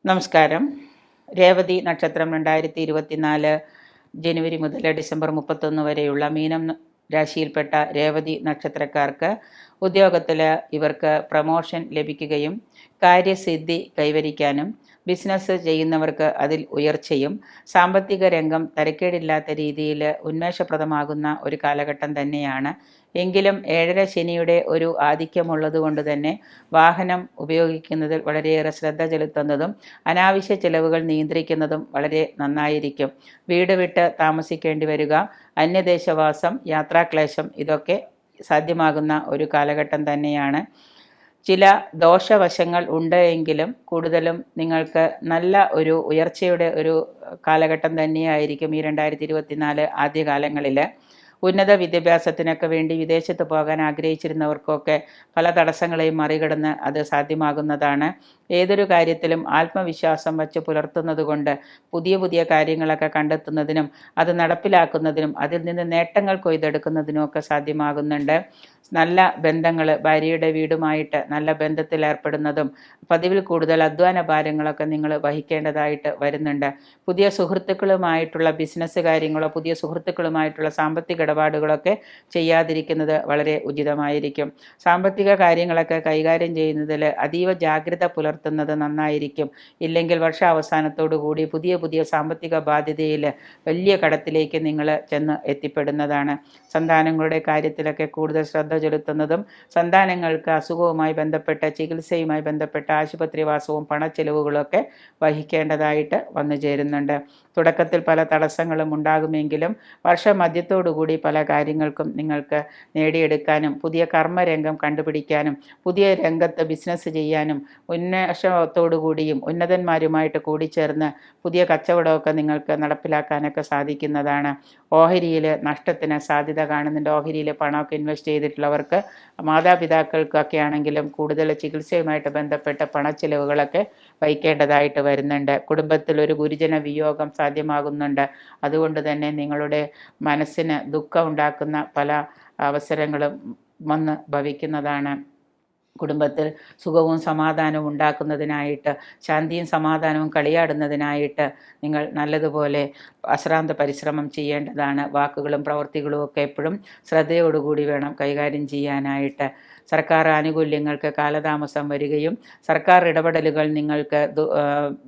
നമസ്കാരം. രേവതി നക്ഷത്രം 2024 ജനുവരി മുതൽ ഡിസംബർ 31 വരെയുള്ള മീനം രാശിയിൽപ്പെട്ട രേവതി നക്ഷത്രക്കാർക്ക് ഉദ്യോഗത്തിൽ ഇവർക്ക് പ്രമോഷൻ ലഭിക്കുകയും കാര്യസിദ്ധി കൈവരിക്കാനും ബിസിനസ് ചെയ്യുന്നവർക്ക് അതിൽ ഉയർച്ചയും സാമ്പത്തിക രംഗം തരക്കേടില്ലാത്ത രീതിയിൽ ഉന്മേഷപ്രദമാകുന്ന ഒരു കാലഘട്ടം തന്നെയാണ്. എങ്കിലും 7.5 ശനിയുടെ ഒരു ആധിക്യമുള്ളത് കൊണ്ട് തന്നെ വാഹനം ഉപയോഗിക്കുന്നതിൽ വളരെയേറെ ശ്രദ്ധ ചെലുത്തുന്നതും അനാവശ്യ ചിലവുകൾ നിയന്ത്രിക്കുന്നതും വളരെ നന്നായിരിക്കും. വീട് വിട്ട് താമസിക്കേണ്ടി വരിക, അന്യദേശവാസം, യാത്രാക്ലേശം ഇതൊക്കെ സാധ്യമാകുന്ന ഒരു കാലഘട്ടം തന്നെയാണ്. ചില ദോഷവശങ്ങൾ ഉണ്ട് എങ്കിലും കൂടുതലും നിങ്ങൾക്ക് നല്ല ഒരു ഉയർച്ചയുടെ ഒരു കാലഘട്ടം തന്നെയായിരിക്കും ഈ 2024 ആദ്യകാലങ്ങളിൽ. ഉന്നത വിദ്യാഭ്യാസത്തിനൊക്കെ വേണ്ടി വിദേശത്ത് പോകാൻ ആഗ്രഹിച്ചിരുന്നവർക്കൊക്കെ പല തടസ്സങ്ങളെയും മറികടന്ന് അത് സാധ്യമാകുന്നതാണ്. ഏതൊരു കാര്യത്തിലും ആത്മവിശ്വാസം വച്ച് പുലർത്തുന്നത് കൊണ്ട് പുതിയ പുതിയ കാര്യങ്ങളൊക്കെ കണ്ടെത്തുന്നതിനും അത് നടപ്പിലാക്കുന്നതിനും അതിൽ നിന്ന് നേട്ടങ്ങൾ കൊയ്തെടുക്കുന്നതിനും ഒക്കെ സാധ്യമാകുന്നുണ്ട്. നല്ല ബന്ധങ്ങൾ, ഭാര്യയുടെ വീടുമായിട്ട് നല്ല ബന്ധത്തിൽ ഏർപ്പെടുന്നതും പതിവിൽ കൂടുതൽ അധ്വാന ഭാരങ്ങളൊക്കെ നിങ്ങൾ വഹിക്കേണ്ടതായിട്ട് വരുന്നുണ്ട്. പുതിയ സുഹൃത്തുക്കളുമായിട്ടുള്ള ബിസിനസ് കാര്യങ്ങളോ പുതിയ സുഹൃത്തുക്കളുമായിട്ടുള്ള സാമ്പത്തിക ഇടപാടുകളൊക്കെ ചെയ്യാതിരിക്കുന്നത് വളരെ ഉചിതമായിരിക്കും. സാമ്പത്തിക കാര്യങ്ങളൊക്കെ കൈകാര്യം ചെയ്യുന്നതിൽ അതീവ ജാഗ്രത പുലർത്തുന്നത് നന്നായിരിക്കും. ഇല്ലെങ്കിൽ വർഷാവസാനത്തോടു കൂടി പുതിയ പുതിയ സാമ്പത്തിക ബാധ്യതയിൽ വലിയ കടത്തിലേക്ക് നിങ്ങൾ ചെന്ന് എത്തിപ്പെടുന്നതാണ്. സന്താനങ്ങളുടെ കാര്യത്തിലൊക്കെ കൂടുതൽ ശ്രദ്ധ ചെലുത്തുന്നതും സന്താനങ്ങൾക്ക് അസുഖവുമായി ബന്ധപ്പെട്ട ചികിത്സയുമായി ബന്ധപ്പെട്ട ആശുപത്രിവാസവും പണച്ചെലവുകളൊക്കെ വഹിക്കേണ്ടതായിട്ട് വന്നു ചേരുന്നുണ്ട്. തുടക്കത്തിൽ പല തടസ്സങ്ങളും ഉണ്ടാകുമെങ്കിലും വർഷമധ്യത്തോടുകൂടി പല കാര്യങ്ങൾക്കും നിങ്ങൾക്ക് നേടിയെടുക്കാനും പുതിയ കർമ്മരംഗം കണ്ടുപിടിക്കാനും പുതിയ രംഗത്ത് ബിസിനസ് ചെയ്യാനും ഉന്മേഷത്തോടുകൂടിയും ഉന്നതന്മാരുമായിട്ട് കൂടിച്ചേർന്ന് പുതിയ കച്ചവടമൊക്കെ നിങ്ങൾക്ക് നടപ്പിലാക്കാനൊക്കെ സാധിക്കുന്നതാണ്. ഓഹരിയിൽ നഷ്ടത്തിന് സാധ്യത കാണുന്നുണ്ട്. ഓഹരിയിൽ പണമൊക്കെ ഇൻവെസ്റ്റ് ചെയ്തിട്ടുള്ളവർക്ക് മാതാപിതാക്കൾക്കൊക്കെ ആണെങ്കിലും കൂടുതൽ ചികിത്സയുമായിട്ട് ബന്ധപ്പെട്ട പണച്ചിലവുകളൊക്കെ വഹിക്കേണ്ടതായിട്ട് വരുന്നുണ്ട്. കുടുംബത്തിൽ ഒരു ഗുരുജന വിയോഗം സാധ്യമാകുന്നുണ്ട്. അതുകൊണ്ട് തന്നെ നിങ്ങളുടെ മനസ്സിന് ദുഃഖം ഉണ്ടാക്കുന്ന പല അവസരങ്ങളും വന്ന് ഭവിക്കുന്നതാണ്. കുടുംബത്തിൽ സുഖവും സമാധാനവും ഉണ്ടാക്കുന്നതിനായിട്ട്, ശാന്തിയും സമാധാനവും കളിയാടുന്നതിനായിട്ട് നിങ്ങൾ നല്ലതുപോലെ അശ്രാന്ത പരിശ്രമം ചെയ്യേണ്ടതാണ്. വാക്കുകളും പ്രവൃത്തികളും ഒക്കെ എപ്പോഴും ശ്രദ്ധയോടുകൂടി വേണം കൈകാര്യം ചെയ്യാനായിട്ട്. സർക്കാർ ആനുകൂല്യങ്ങൾക്ക് കാലതാമസം വരികയും സർക്കാർ ഇടപെടലുകൾ നിങ്ങൾക്ക്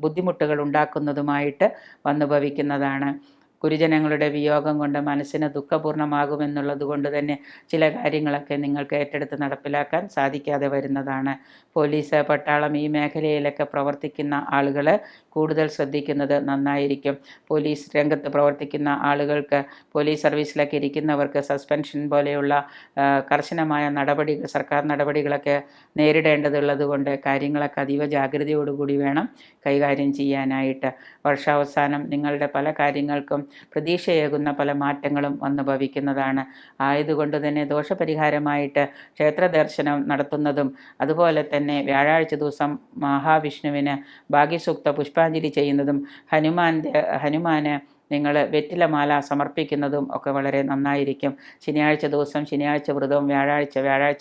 ബുദ്ധിമുട്ടുകൾ ഉണ്ടാക്കുന്നതുമായിട്ട് വന്നു ഭവിക്കുന്നതാണ്. ഗുരുജനങ്ങളുടെ വിയോഗം കൊണ്ട് മനസ്സിന് ദുഃഖപൂർണ്ണമാകുമെന്നുള്ളത് കൊണ്ട് തന്നെ ചില കാര്യങ്ങളൊക്കെ നിങ്ങൾക്ക് ഏറ്റെടുത്ത് നടപ്പിലാക്കാൻ സാധിക്കാതെ വരുന്നതാണ്. പോലീസ്, പട്ടാളം ഈ മേഖലയിലൊക്കെ പ്രവർത്തിക്കുന്ന ആളുകൾ കൂടുതൽ ശ്രദ്ധിക്കുന്നത് നന്നായിരിക്കും. പോലീസ് രംഗത്ത് പ്രവർത്തിക്കുന്ന ആളുകൾക്ക്, പോലീസ് സർവീസിലൊക്കെ ഇരിക്കുന്നവർക്ക് സസ്പെൻഷൻ പോലെയുള്ള കർശനമായ നടപടികൾ, സർക്കാർ നടപടികളൊക്കെ നേരിടേണ്ടതുള്ളത് കൊണ്ട് കാര്യങ്ങളൊക്കെ അതീവ ജാഗ്രതയോടുകൂടി വേണം കൈകാര്യം ചെയ്യാനായിട്ട്. വർഷാവസാനം നിങ്ങളുടെ പല കാര്യങ്ങൾക്കും പ്രതീക്ഷയേകുന്ന പല മാറ്റങ്ങളും വന്നു ഭവിക്കുന്നതാണ്. ആയതുകൊണ്ട് തന്നെ ദോഷപരിഹാരമായിട്ട് ക്ഷേത്ര ദർശനം നടത്തുന്നതും അതുപോലെ തന്നെ വ്യാഴാഴ്ച ദിവസം മഹാവിഷ്ണുവിന് ഭാഗ്യസൂക്ത പുഷ്പാഞ്ജലി ചെയ്യുന്നതും ഹനുമാന് നിങ്ങൾ വെറ്റിലമാല സമർപ്പിക്കുന്നതും ഒക്കെ വളരെ നന്നായിരിക്കും. ശനിയാഴ്ച ദിവസം ശനിയാഴ്ച വ്രതവും വ്യാഴാഴ്ച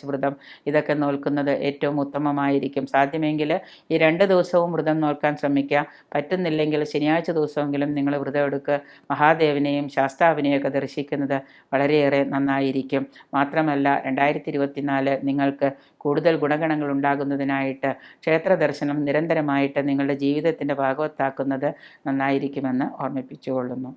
വ്രതം ഇതൊക്കെ നോൽക്കുന്നത് ഏറ്റവും ഉത്തമമായിരിക്കും. സാധ്യമെങ്കിൽ ഈ 2 ദിവസവും വ്രതം നോൽക്കാൻ ശ്രമിക്കുക. പറ്റുന്നില്ലെങ്കിൽ ശനിയാഴ്ച ദിവസമെങ്കിലും നിങ്ങൾ വ്രതം എടുക്കുക. മഹാദേവനെയും ശാസ്താവിനെയൊക്കെ ദർശിക്കുന്നത് വളരെയേറെ നന്നായിരിക്കും. മാത്രമല്ല 2024 നിങ്ങൾക്ക് കൂടുതൽ ഗുണഗണങ്ങൾ ഉണ്ടാകുന്നതിനായിട്ട് ക്ഷേത്ര ദർശനം നിരന്തരമായിട്ട് നിങ്ങളുടെ ജീവിതത്തിൻ്റെ ഭാഗവത്താക്കുന്നത് നന്നായിരിക്കുമെന്ന് ഓർമ്മിപ്പിച്ചുകൊള്ളുന്നു.